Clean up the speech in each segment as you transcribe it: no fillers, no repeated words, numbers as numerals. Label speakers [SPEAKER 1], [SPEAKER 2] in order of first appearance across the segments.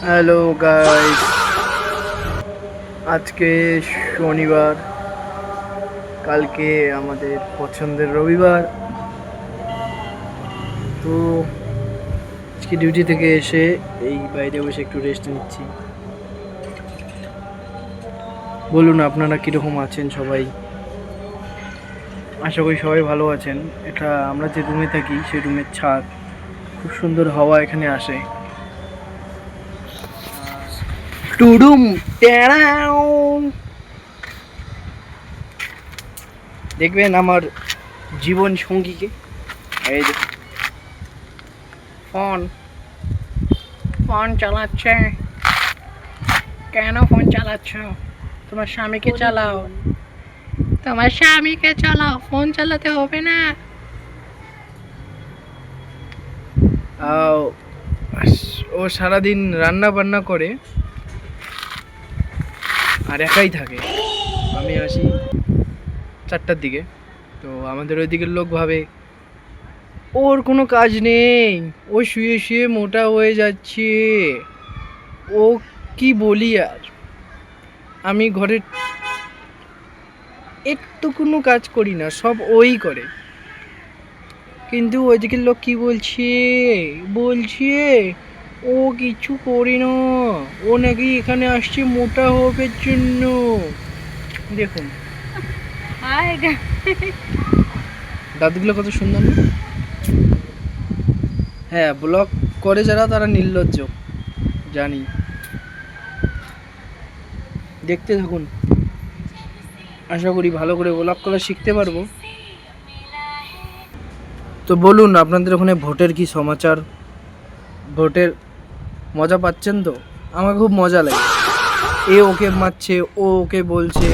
[SPEAKER 1] Hello guys, আজকে শনিবার, কালকে আমাদের পছন্দের রবিবার। তো আজকে ডিউটি থেকে এসে এই বাইরে বসে একটু রেস্ট নিচ্ছি। বলুন আপনারা কীরকম আছেন সবাই? আশা করি সবাই ভালো আছেন। এটা আমরা যে রুমে থাকি সেই রুমের ছাদ, খুব সুন্দর হাওয়া এখানে আসে। টুডুম টেড়াও, দেখবেন আমার জীবন সঙ্গীকে। এই যে ফোন ফোন চালাচ্ছে। কেন ফোন চালাচ্ছ? তোমার স্বামীকে চালাও, তোমার স্বামীকে চালাও, ফোন চালাতে হবে না। ও সারাদিন রান্না বান্না করে আর একাই থাকে। আমি আসি 4টার দিকে, তো আমাদের ওই দিকের লোক ভাবে ওর কোনো কাজ নেই, ও শুয়ে শুয়ে মোটা হয়ে যাচ্ছে। ও কি বলি আর, আমি ঘরের একটু কোনো কাজ করি না, সব ওই করে। কিন্তু ওইদিকের লোক কি বলছে ও কিছু করি না, ও নাকি এখানে আসছে মোটা হওয়ার জন্য। দেখুন দাঁতগুলো কত সুন্দর না? হ্যাঁ, ব্লগ করে যারা তারা নির্লজ্জ, জানি। দেখতে থাকুন, আশা করি ভালো করে ব্লগ করা শিখতে পারবো। তো বলুন আপনাদের ওখানে ভোটের কি সমাচার? ভোটের মজা পাচ্ছেন তো? আমার খুব মজা লাগে। এ ওকে মারছে, ও ওকে বলছে,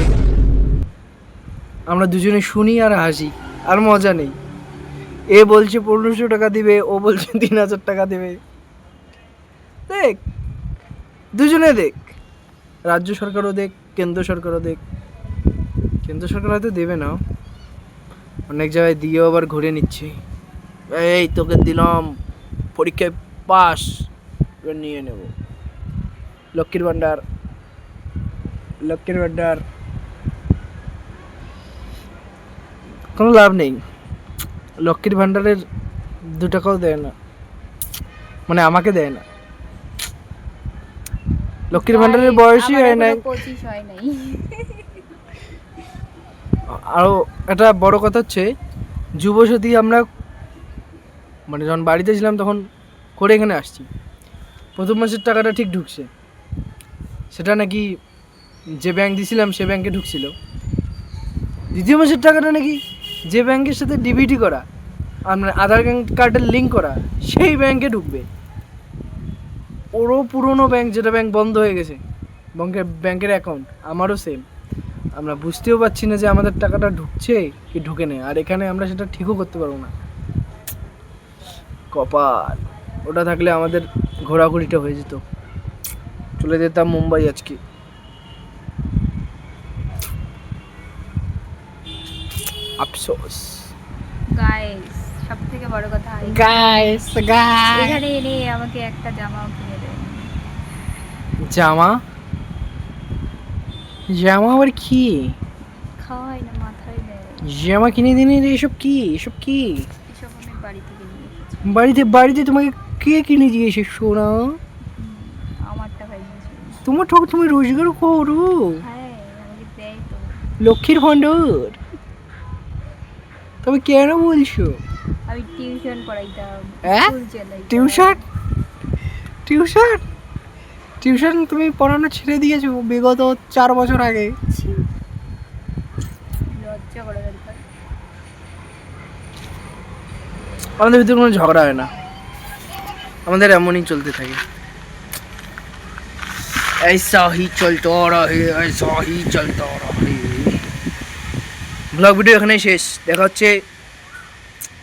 [SPEAKER 1] আমরা দুজনে শুনি আর হাসি, আর মজা নেই। এ বলছে 1500 টাকা দিবে, ও বলছে 3000 টাকা দেবে। দেখ, দুজনে দেখ, রাজ্য সরকারও দেখ, কেন্দ্র সরকারও দেখ। কেন্দ্র সরকার হয়তো দেবে না, অনেক জায়গায় দিয়েও আবার ঘুরে নিচ্ছে। এই তোকে দিলাম, পরীক্ষায় পাস, এবার নিয়ে নেব। লক্ষ্মীর ভান্ডার, লক্ষ্মীর ভান্ডার, কোনো লাভ নেই। লক্ষ্মীর ভান্ডারের 2 টাকাও দেয় না, মানে আমাকে দেয় না। লক্ষ্মীর ভান্ডারের বয়সই হয় নাই। আরও একটা বড় কথা হচ্ছে, যুবসাথী আমরা মানে যখন বাড়িতে ছিলাম তখন করে এখানে আসছি। প্রথম মাসের টাকাটা ঠিক ঢুকছে, সেটা নাকি যে ব্যাংক দিয়েছিলাম সে ব্যাংকে ঢুকছিল। দ্বিতীয় মাসের টাকাটা নাকি যে ব্যাংকের সাথে ডিবিটি করা, আপনার আধার কার্ডের লিঙ্ক করা, সেই ব্যাংকে ঢুকবে। ওরও পুরনো ব্যাংক, যেটা ব্যাংক বন্ধ হয়ে গেছে, ব্যাংকের অ্যাকাউন্ট আমারও সেম। আমরা বুঝতেও পারছি না যে আমাদের টাকাটা ঢুকছে কি ঢুকে নেই, আর এখানে আমরা সেটা ঠিকও করতে পারবো না। কপাল, ওটা থাকলে আমাদের ঘোরাঘুরিটা হয়ে যেত, চলে যেতাম মুম্বাই আজকে। আফসোস
[SPEAKER 2] গাইস, সবথেকে বড় কথা,
[SPEAKER 1] গাইস
[SPEAKER 2] এখানে এনে আমাকে একটা জামাও কিনে দেন।
[SPEAKER 1] জামা জামা আবার কি?
[SPEAKER 2] খাওয়াই না, মাথায় দেয়।
[SPEAKER 1] জামা কিনে দিন? এসব কি, এসব কি?
[SPEAKER 2] এসব আমি বাড়ি থেকে নিয়ে এসেছি।
[SPEAKER 1] বাড়িতে তোমাকে কে কিনে দিয়েছে সোনা?
[SPEAKER 2] আমার টাকায় দিয়েছি।
[SPEAKER 1] তোমার ঠক, তুমি রোজগার করো?
[SPEAKER 2] হ্যাঁ, আমাকে দেয় তো।
[SPEAKER 1] লক্ষ্মীর ভান্ডার, তবে কেন বলছো?
[SPEAKER 2] আমি টিউশন পড়াইতাম,
[SPEAKER 1] হ্যাঁ?
[SPEAKER 2] স্কুল চালাইতাম।
[SPEAKER 1] টিউশন টিউশন তুমি পড়ানো ছেড়ে দিয়েছো বিগত 4 বছর আগে।
[SPEAKER 2] ছি, লজ্জা করা দরকার।
[SPEAKER 1] আমাদের ভিতরে কোনো ঝগড়া হয় না, আমাদের এমনই চলতে থাকে। ऐसा ही चलता रहे, ऐसा ही चलता रहे। ব্লগ ভিডিও এখানেই শেষ, দেখা হচ্ছে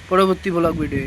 [SPEAKER 1] পরবর্তী ব্লগ ভিডিও।